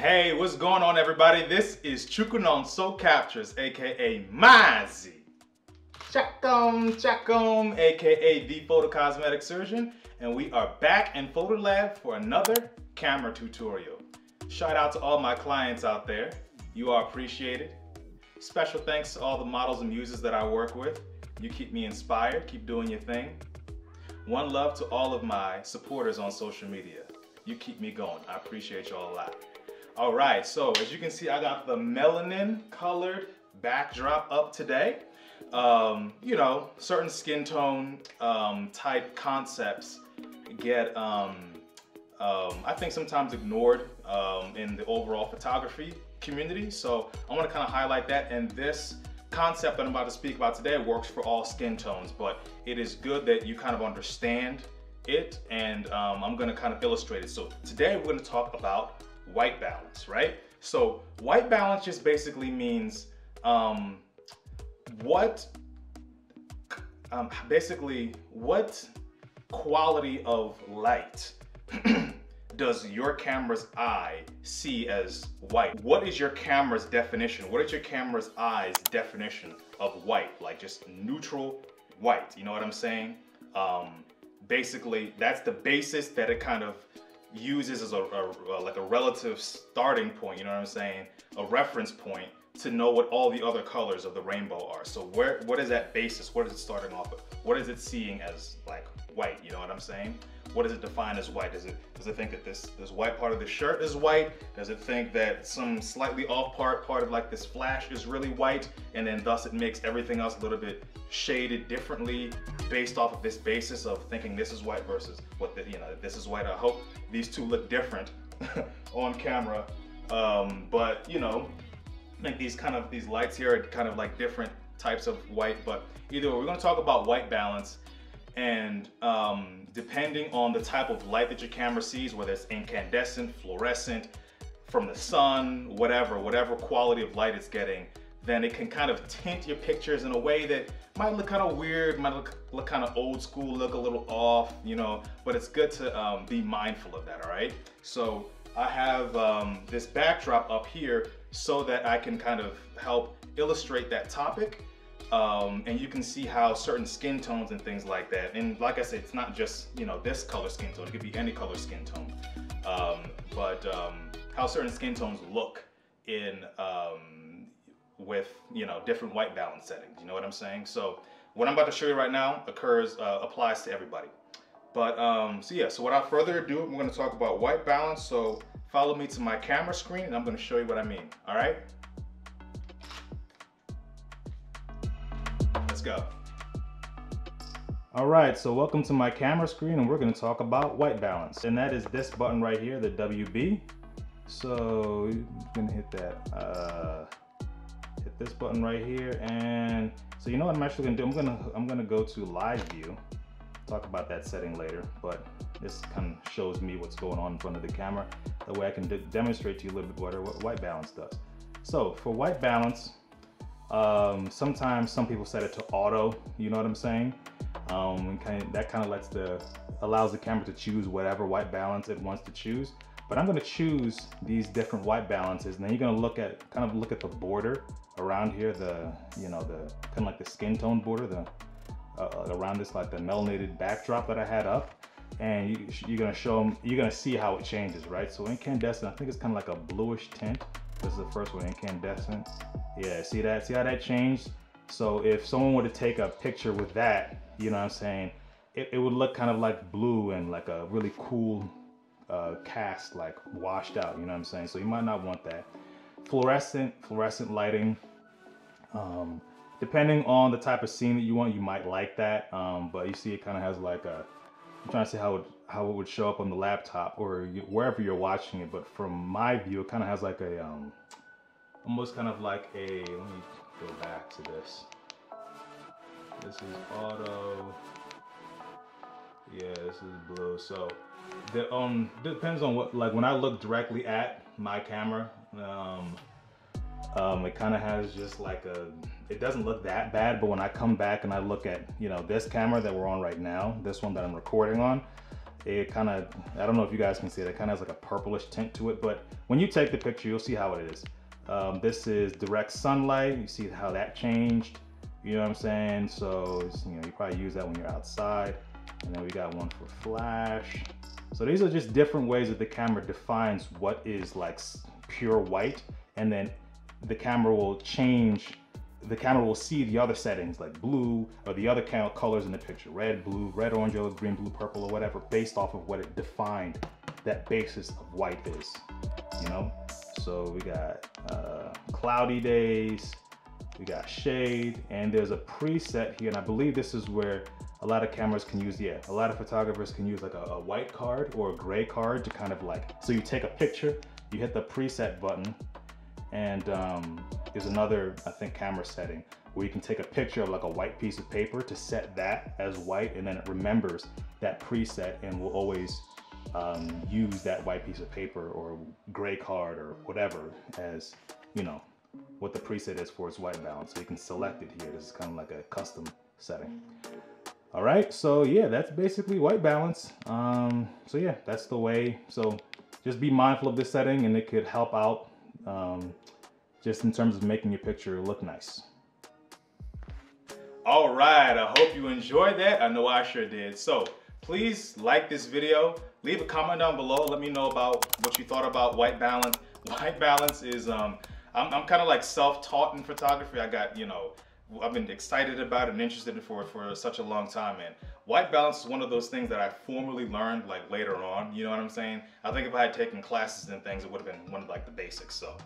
Hey, what's going on, everybody? This is Chukunon So Captures, aka Mazi. Chakom, aka the Photo Cosmetic Surgeon, and we are back in Photo Lab for another camera tutorial. Shout out to all my clients out there. You are appreciated. Special thanks to all the models and muses that I work with. You keep me inspired, keep doing your thing. One love to all of my supporters on social media. You keep me going. I appreciate y'all a lot. All right, so as you can see, I got the melanin colored backdrop up today. You know, certain skin tone type concepts get, I think, sometimes ignored in the overall photography community. So I want to kind of highlight that, and this concept that I'm about to speak about today works for all skin tones, but it is good that you kind of understand it, and I'm going to kind of illustrate it. So today we're going to talk about white balance, right? So white balance just basically means what quality of light does your camera's eye see as white? What is your camera's definition? What is your camera's eye's definition of white? Like just neutral white, you know what I'm saying? Basically, that's the basis that it kind of uses as like a relative starting point, you know what I'm saying? A reference point to know what all the other colors of the rainbow are. So what is that basis? What is it starting off with? What is it seeing as like white, you know what I'm saying? What does it define as white? Does it think that this white part of the shirt is white? Does it think that some slightly off part of like this flash is really white, and then thus it makes everything else a little bit shaded differently based off of this basis of thinking this is white versus what this is white? I hope these two look different on camera, but you know, I think these lights here are kind of like different types of white. But either way, we're going to talk about white balance, and depending on the type of light that your camera sees, whether it's incandescent, fluorescent, from the sun, whatever quality of light it's getting, then it can kind of tint your pictures in a way that might look kind of weird, might look kind of old school, look a little off, you know, but it's good to be mindful of that, all right? So I have this backdrop up here so that I can kind of help illustrate that topic. And you can see how certain skin tones and things like that, and like I said, it's not just, you know, this color skin tone, it could be any color skin tone, but how certain skin tones look in with, you know, different white balance settings, you know what I'm saying? So what I'm about to show you right now applies to everybody. But so yeah, so without further ado, we're going to talk about white balance. So follow me to my camera screen and I'm going to show you what I mean. All right, let's go. All right, so welcome to my camera screen, and we're going to talk about white balance, and that is this button right here, the WB. So you're going to hit that, hit this button right here, and so you know what I'm actually going to do? I'm going to go to live view. Talk about that setting later, but this kind of shows me what's going on in front of the camera. That way I can demonstrate to you a little bit better what white balance does. So for white balance, sometimes some people set it to auto, you know what I'm saying? That kind of allows the camera to choose whatever white balance it wants to choose. But I'm going to choose these different white balances, and then you're going to look at the border around here, kind of like the skin tone border, around this, like the melanated backdrop that I had up, and you're going to see how it changes, right? So incandescent, I think it's kind of like a bluish tint. This is the first one, incandescent. Yeah, see that? See how that changed? So if someone were to take a picture with that, you know what I'm saying, it would look kind of like blue and like a really cool cast, like washed out, you know what I'm saying? So you might not want that. Fluorescent lighting, depending on the type of scene that you want, you might like that. But you see it kind of has like I'm trying to see how it would show up on the laptop or wherever you're watching it, but from my view, it kind of has like a, almost kind of like a, let me go back to this. This is auto. Yeah, this is blue. So depends on what, like when I look directly at my camera, it kind of has just like it doesn't look that bad, but when I come back and I look at, you know, this camera that we're on right now, this one that I'm recording on, It kind of, I don't know if you guys can see it, it kind of has like a purplish tint to it, but when you take the picture, you'll see how it is. This is direct sunlight. You see how that changed. You know what I'm saying? So, you know, you probably use that when you're outside. And then we got one for flash. So these are just different ways that the camera defines what is like pure white. And then the camera will change, the camera will see the other settings like blue or the other colors in the picture, red, blue, red, orange, yellow, green, blue, purple, or whatever, based off of what it defined that basis of white is, you know? So we got cloudy days, we got shade, and there's a preset here, and I believe this is where a lot of cameras can use, a lot of photographers can use like a white card or a gray card to kind of like, so you take a picture, you hit the preset button, and there's another, I think, camera setting where you can take a picture of like a white piece of paper to set that as white, and then it remembers that preset and will always use that white piece of paper or gray card or whatever as, you know, what the preset is for its white balance. So you can select it here. This is kind of like a custom setting. All right, so yeah, that's basically white balance. So yeah, that's the way. So just be mindful of this setting, and it could help out just in terms of making your picture look nice. All right, I hope you enjoyed that. I know I sure did. So please like this video, leave a comment down below. Let me know about what you thought about white balance. White balance is, I'm kind of like self-taught in photography. I got, you know, I've been excited about it and interested in it for such a long time, and white balance is one of those things that I formally learned like later on, you know what I'm saying? I think if I had taken classes and things, it would have been one of like the basics. So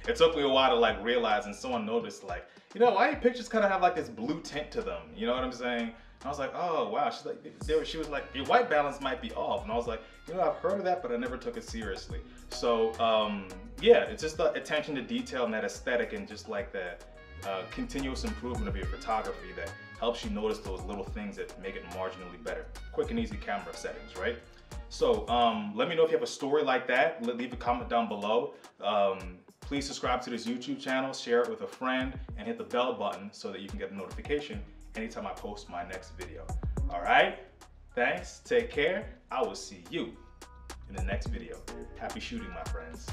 it took me a while to like realize, and someone noticed like, you know, why your pictures kind of have like this blue tint to them, you know what I'm saying? I was like, oh wow, she was like, your white balance might be off, and I was like, you know, I've heard of that, but I never took it seriously. So yeah, it's just the attention to detail and that aesthetic, and just like that continuous improvement of your photography that helps you notice those little things that make it marginally better. Quick and easy camera settings, right? So let me know if you have a story like that. Leave a comment down below. Please subscribe to this YouTube channel, share it with a friend, and hit the bell button so that you can get a notification anytime I post my next video. All right, thanks, take care. I will see you in the next video. Happy shooting, my friends.